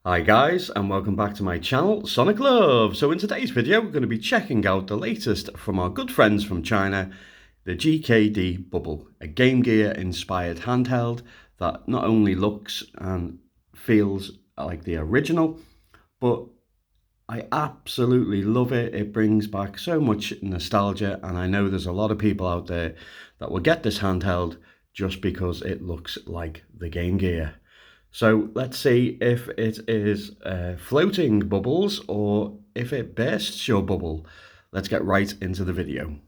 Hi guys, and welcome back to my channel, Sonic Love. So in today's video, we're going to be checking out the latest from our good friends from China, the GKD Bubble, a Game Gear inspired handheld that not only looks and feels like the original, but I absolutely love it. It brings back so much nostalgia, and I know there's a lot of people out there that will get this handheld just because it looks like the Game Gear. So let's see if it is floating bubbles or if it bursts your bubble. Let's get right into the video.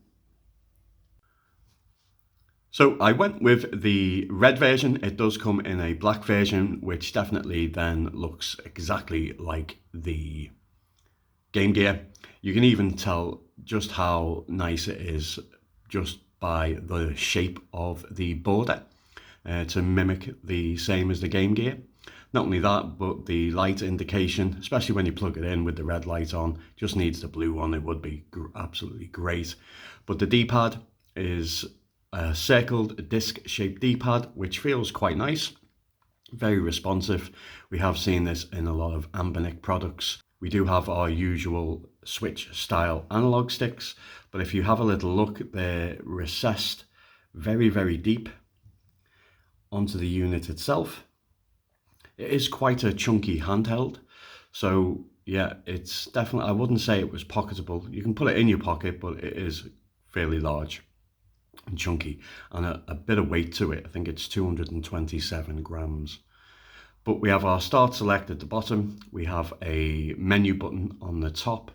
So I went with the red version. It does come in a black version, which definitely then looks exactly like the Game Gear. You can even tell just how nice it is just by the shape of the border to mimic the same as the Game Gear. Not only that, but the light indication, especially when you plug it in with the red light on, just needs the blue one. It would be absolutely great. But the D-pad is a circled disc-shaped D-pad, which feels quite nice, very responsive. We have seen this in a lot of Anbernic products. We do have our usual Switch style analog sticks, but if you have a little look, they're recessed very, very deep onto the unit itself. It is quite a chunky handheld, so yeah, it's definitely, I wouldn't say it was pocketable. You can put it in your pocket, but it is fairly large and chunky and a bit of weight to it. I think it's 227 grams. But we have our start select at the bottom. We have a menu button on the top.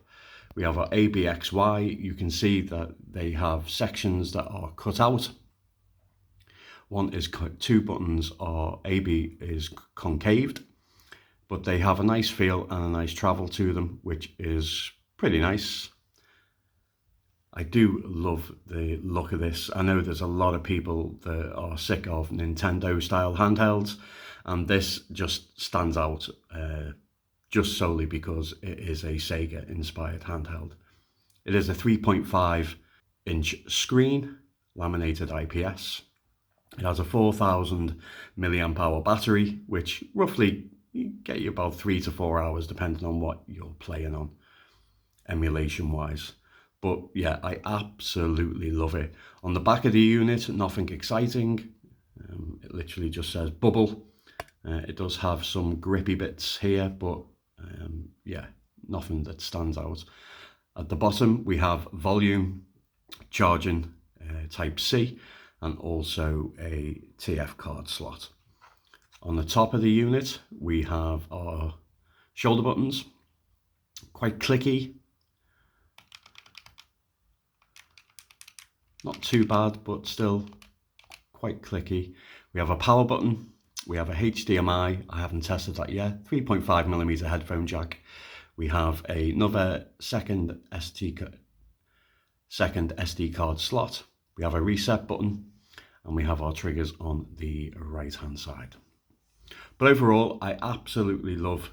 We have our ABXY. You can see that they have sections that are cut out. One is two buttons are AB is concaved, but they have a nice feel and a nice travel to them, which is pretty nice. I do love the look of this. I know there's a lot of people that are sick of Nintendo style handhelds, and this just stands out just solely because it is a Sega inspired handheld. It is a 3.5-inch screen, laminated IPS. It has a 4,000 milliamp hour battery, which roughly get you about 3 to 4 hours, depending on what you're playing on, emulation wise. But yeah, I absolutely love it. On the back of the unit, nothing exciting. It literally just says Bubble. It does have some grippy bits here, but yeah, nothing that stands out. At the bottom, we have volume, charging, Type-C, and also a TF card slot. On the top of the unit, we have our shoulder buttons, quite clicky. Not too bad, but still quite clicky. We have a power button. We have a HDMI. I haven't tested that yet. 3.5mm headphone jack. We have another second SD card slot. We have a reset button, and we have our triggers on the right hand side. But overall, I absolutely love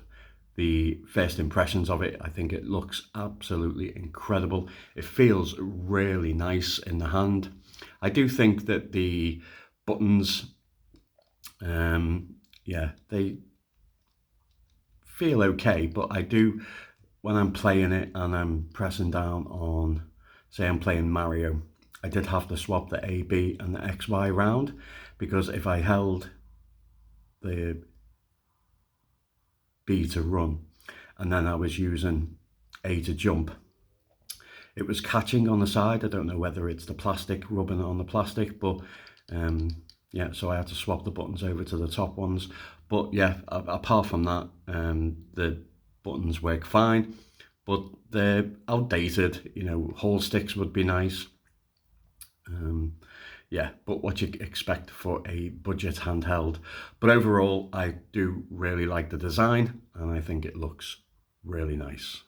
the first impressions of it. I think it looks absolutely incredible. It feels really nice in the hand. I do think that the buttons, yeah, they feel okay, but I do, when I'm playing it and I'm pressing down on, say I'm playing Mario, I did have to swap the A, B and the X, Y round, because if I held the B to run and then I was using A to jump, it was catching on the side. I don't know whether it's the plastic rubbing on the plastic, but yeah, so I had to swap the buttons over to the top ones. But yeah, apart from that, the buttons work fine, but they're outdated. You know, whole sticks would be nice. Yeah, but what you expect for a budget handheld. But overall, I do really like the design, and I think it looks really nice.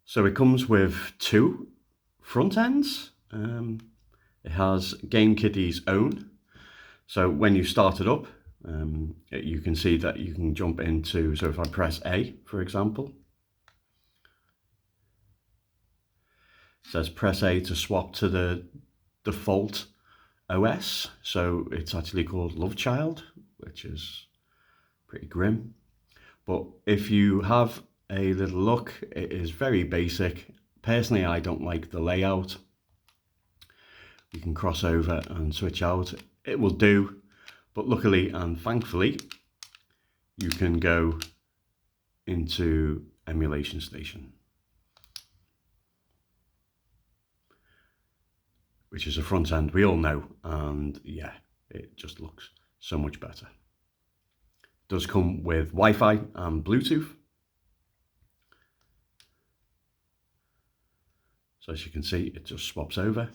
So it comes with two front ends. It has GameKiddie's own. So when you start it up, you can see that you can jump into, so if I press A, for example, it says press A to swap to the default OS. So it's actually called Love Child, which is pretty grim. But if you have a little look, it is very basic. Personally, I don't like the layout. You can cross over and switch out. It will do, but luckily and thankfully, you can go into Emulation Station, which is a front end we all know, and yeah, it just looks so much better. It does come with Wi-Fi and Bluetooth. So as you can see, it just swaps over.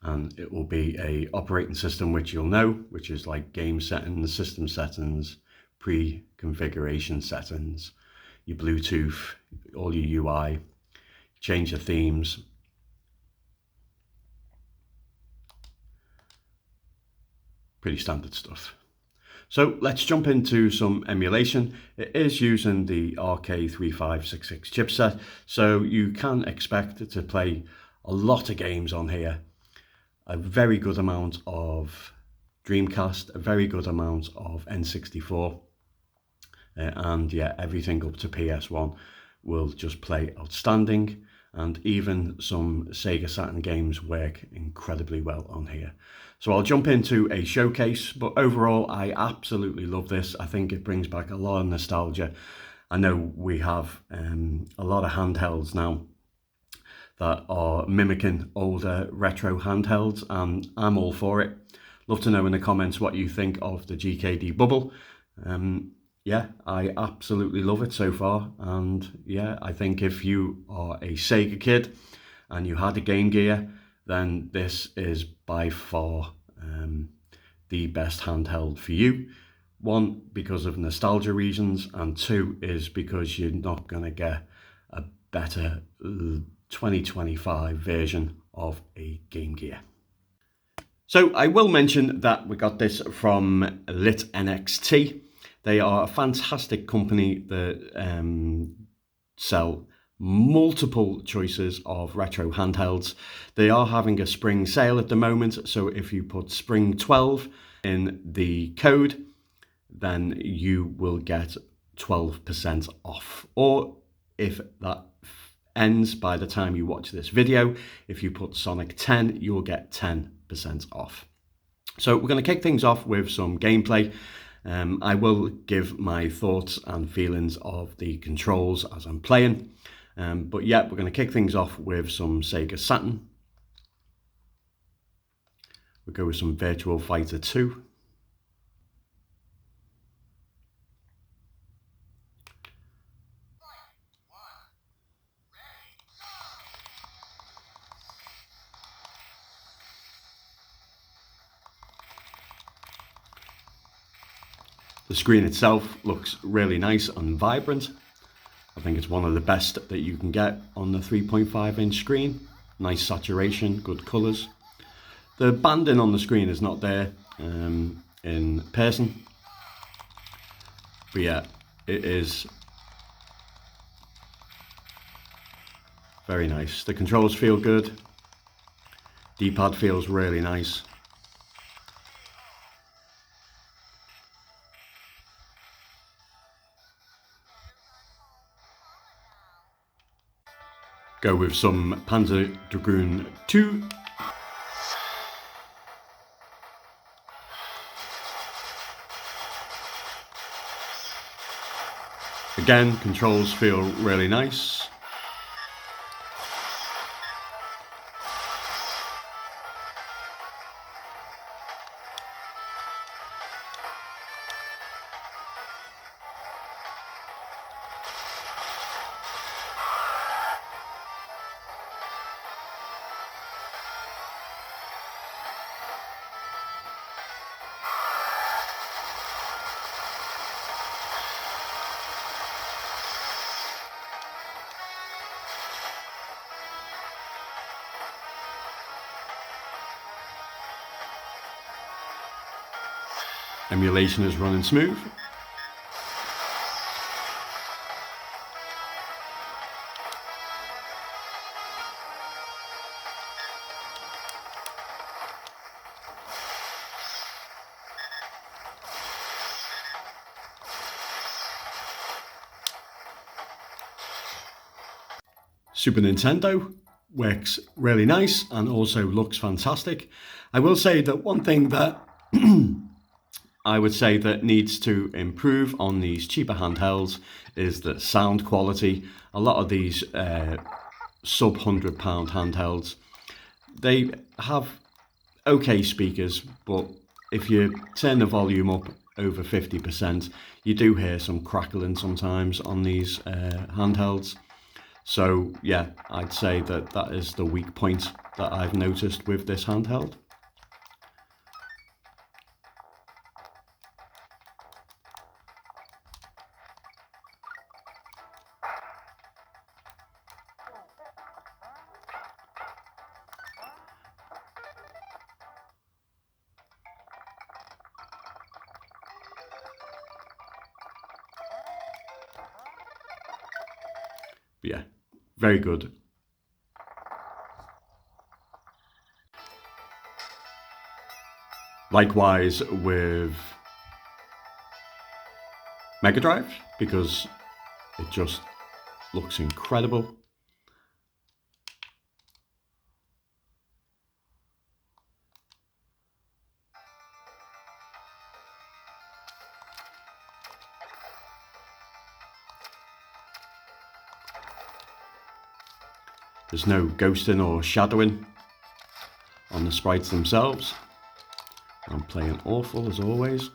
And it will be a operating system which you'll know, which is like game settings, system settings, pre-configuration settings, your Bluetooth, all your UI, change the themes. Pretty standard stuff. So let's jump into some emulation. It is using the RK3566 chipset, so you can expect to play a lot of games on here. A very good amount of Dreamcast, a very good amount of N64, and yeah, everything up to PS1 will just play outstanding, and even some Sega Saturn games work incredibly well on here. So I'll jump into a showcase, but overall I absolutely love this. I think it brings back a lot of nostalgia. I know we have a lot of handhelds now that are mimicking older retro handhelds, and I'm all for it. Love to know in the comments what you think of the GKD Bubble. Yeah, I absolutely love it so far, and yeah, I think if you are a Sega kid and you had a Game Gear, then this is by far the best handheld for you. One, because of nostalgia reasons, and two is because you're not going to get a better 2025 version of a Game Gear. So I will mention that we got this from Lit NXT. They are a fantastic company that sell multiple choices of retro handhelds. They are having a spring sale at the moment, so if you put spring 12 in the code, then you will get 12% off. Or if that ends by the time you watch this video, if you put Sonic 10, you'll get 10% off. So we're going to kick things off with some gameplay. I will give my thoughts and feelings of the controls as I'm playing. But yeah, we're going to kick things off with some Sega Saturn. We'll go with some Virtua Fighter 2. The screen itself looks really nice and vibrant. I think it's one of the best that you can get on the 3.5-inch screen. Nice saturation, good colours. The banding on the screen is not there in person. But yeah, it is very nice. The controls feel good. D-pad feels really nice. Go with some Panzer Dragoon 2. Again, controls feel really nice. Emulation is running smooth. Super Nintendo works really nice and also looks fantastic. I will say that one thing that I would say that needs to improve on these cheaper handhelds is the sound quality. A lot of these sub £100 handhelds, they have okay speakers, but if you turn the volume up over 50%, you do hear some crackling sometimes on these handhelds. So yeah, I'd say that that is the weak point that I've noticed with this handheld. Yeah, very good. Likewise with Mega Drive, because it just looks incredible. There's no ghosting or shadowing on the sprites themselves. I'm playing awful as always.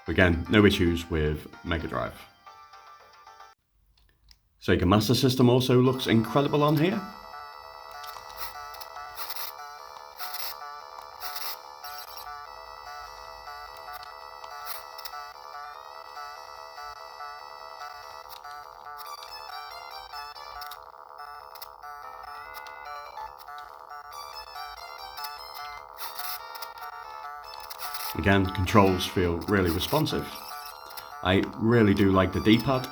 Again, no issues with Mega Drive. Sega Master System also looks incredible on here. Again, controls feel really responsive. I really do like the D-pad.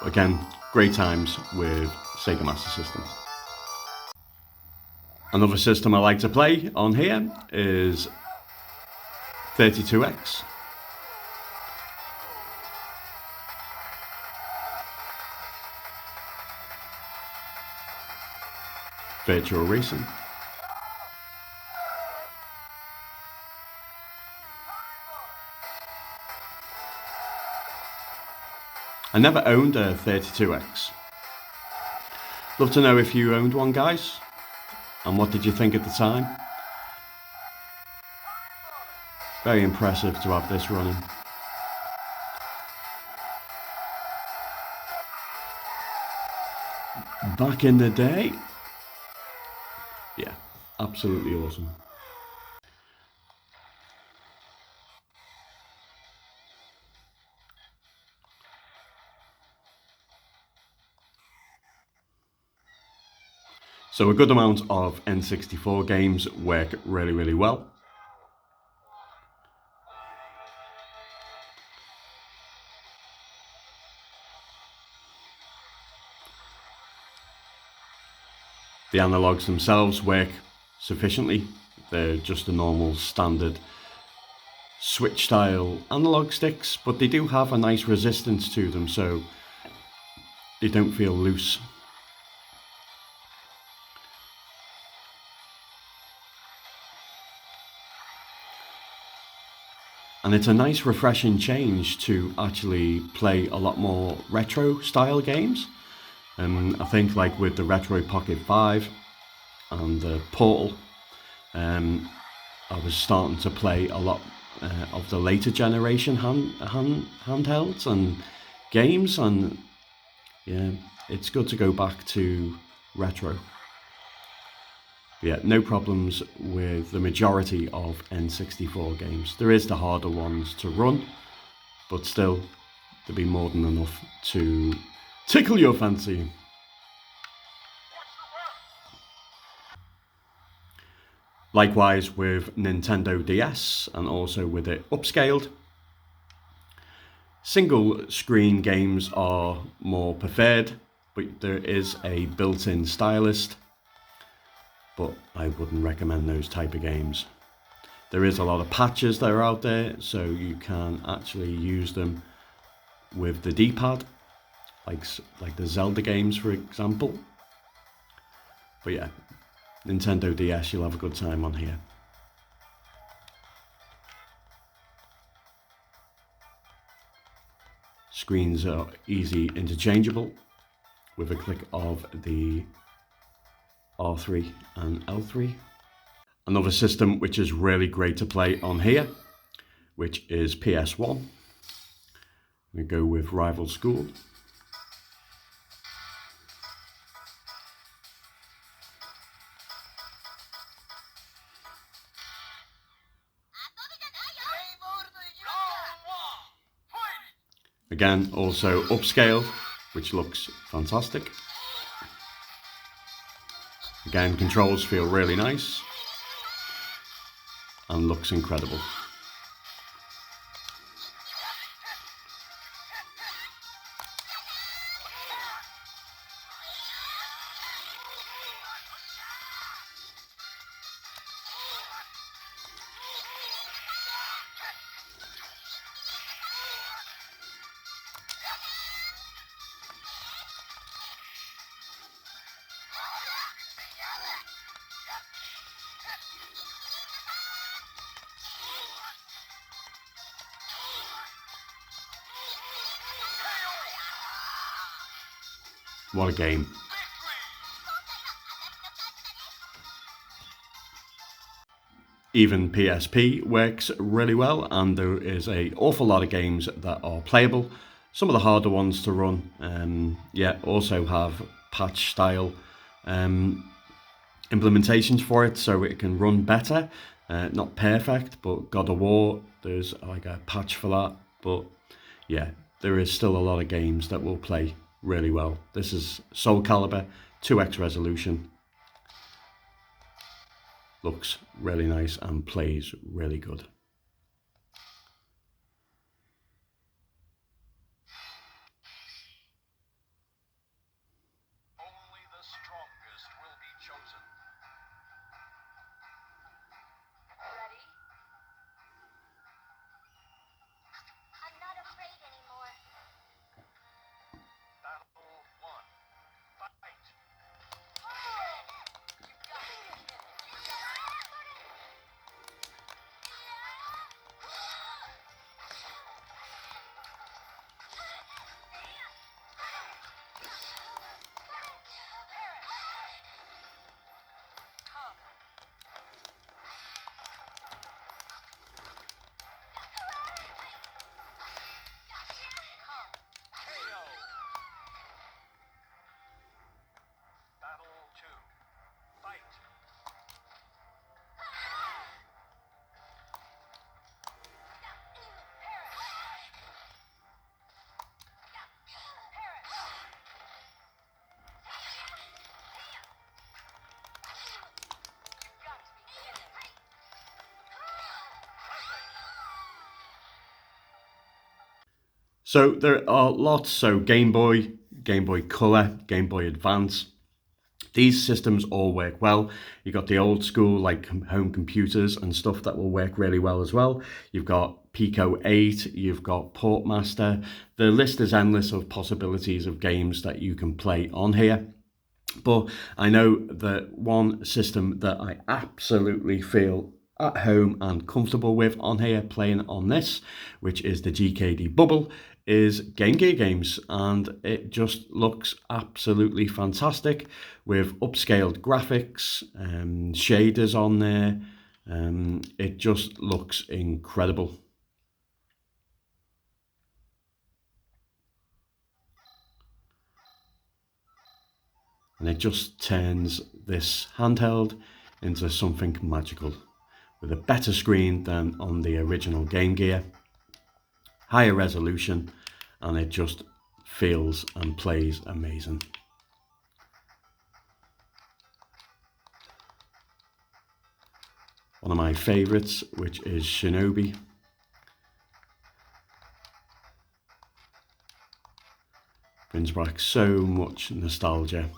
Again, great times with Sega Master System. Another system I like to play on here is 32X. Virtual Racing. I never owned a 32X. Love to know if you owned one, guys, and what did you think at the time? Very impressive to have this running. Back in the day, yeah, absolutely awesome. So a good amount of N64 games work really, really well. The analogs themselves work sufficiently. They're just a normal standard Switch style analog sticks, but they do have a nice resistance to them, so they don't feel loose. And it's a nice refreshing change to actually play a lot more retro style games. I think like with the Retro Pocket 5 and the Portal, I was starting to play a lot of the later generation handhelds and games, and yeah, it's good to go back to retro. Yeah, no problems with the majority of N64 games. There is the harder ones to run, but still there'd be more than enough to tickle your fancy. Likewise with Nintendo DS, and also with it upscaled. Single screen games are more preferred, but there is a built-in stylist, but I wouldn't recommend those type of games. There is a lot of patches that are out there, so you can actually use them with the D-pad, like the Zelda games, for example. But yeah, Nintendo DS, you'll have a good time on here. Screens are easy interchangeable with a click of the R3 and L3. Another system which is really great to play on here, which is PS1. We go with Rival School. Again, also upscaled, which looks fantastic. Again, controls feel really nice and looks incredible. What a game. Even PSP works really well, and there is an awful lot of games that are playable. Some of the harder ones to run, also have patch style implementations for it, so it can run better. Not perfect, but God of War, there's like a patch for that. But yeah, there is still a lot of games that will play really well. This is Soul Calibur, 2x resolution. Looks really nice and plays really good. Only the strongest will be chosen. Ready? I'm not afraid anymore. Battle 1. Fight! Battle 2. Fight! So there are lots, so Game Boy, Game Boy Color, Game Boy Advance. These systems all work well. You've got the old school like home computers and stuff that will work really well as well. You've got Pico 8, you've got Portmaster. The list is endless of possibilities of games that you can play on here. But I know that one system that I absolutely feel at home and comfortable with on here playing on this, which is the GKD Bubble, is Game Gear games, and it just looks absolutely fantastic with upscaled graphics, shaders on there. It just looks incredible. And it just turns this handheld into something magical with a better screen than on the original Game Gear. higher resolution, and it just feels and plays amazing. One of my favourites, which is Shinobi. Brings back so much nostalgia.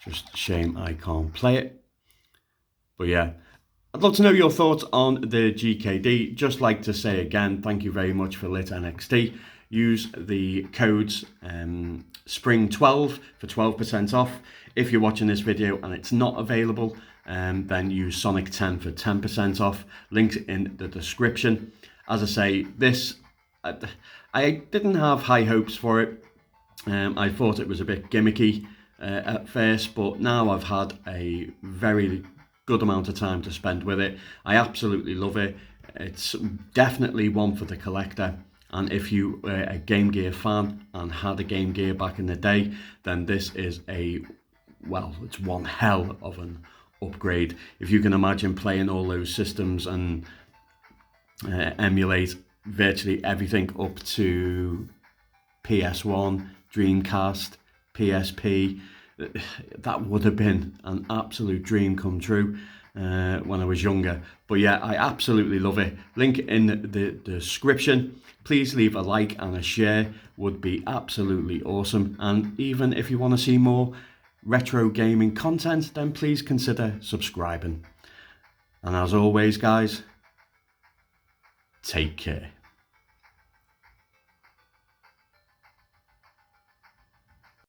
Just a shame I can't play it. But yeah, I'd love to know your thoughts on the GKD. Just like to say again, thank you very much for Lit NXT. Use the codes Spring12 for 12% off. If you're watching this video and it's not available, then use Sonic10 for 10% off. Links in the description. As I say, this, I didn't have high hopes for it. I thought it was a bit gimmicky at first, but now I've had a very good amount of time to spend with it. I absolutely love it. It's definitely one for the collector. And if you were a Game Gear fan and had a Game Gear back in the day, then this is it's one hell of an upgrade. If you can imagine playing all those systems and emulate virtually everything up to PS1, Dreamcast, PSP, that would have been an absolute dream come true when I was younger. But yeah, I absolutely love it. Link in the description. Please leave a like and a share, would be absolutely awesome. And even if you want to see more retro gaming content, then please consider subscribing. And as always, guys, take care.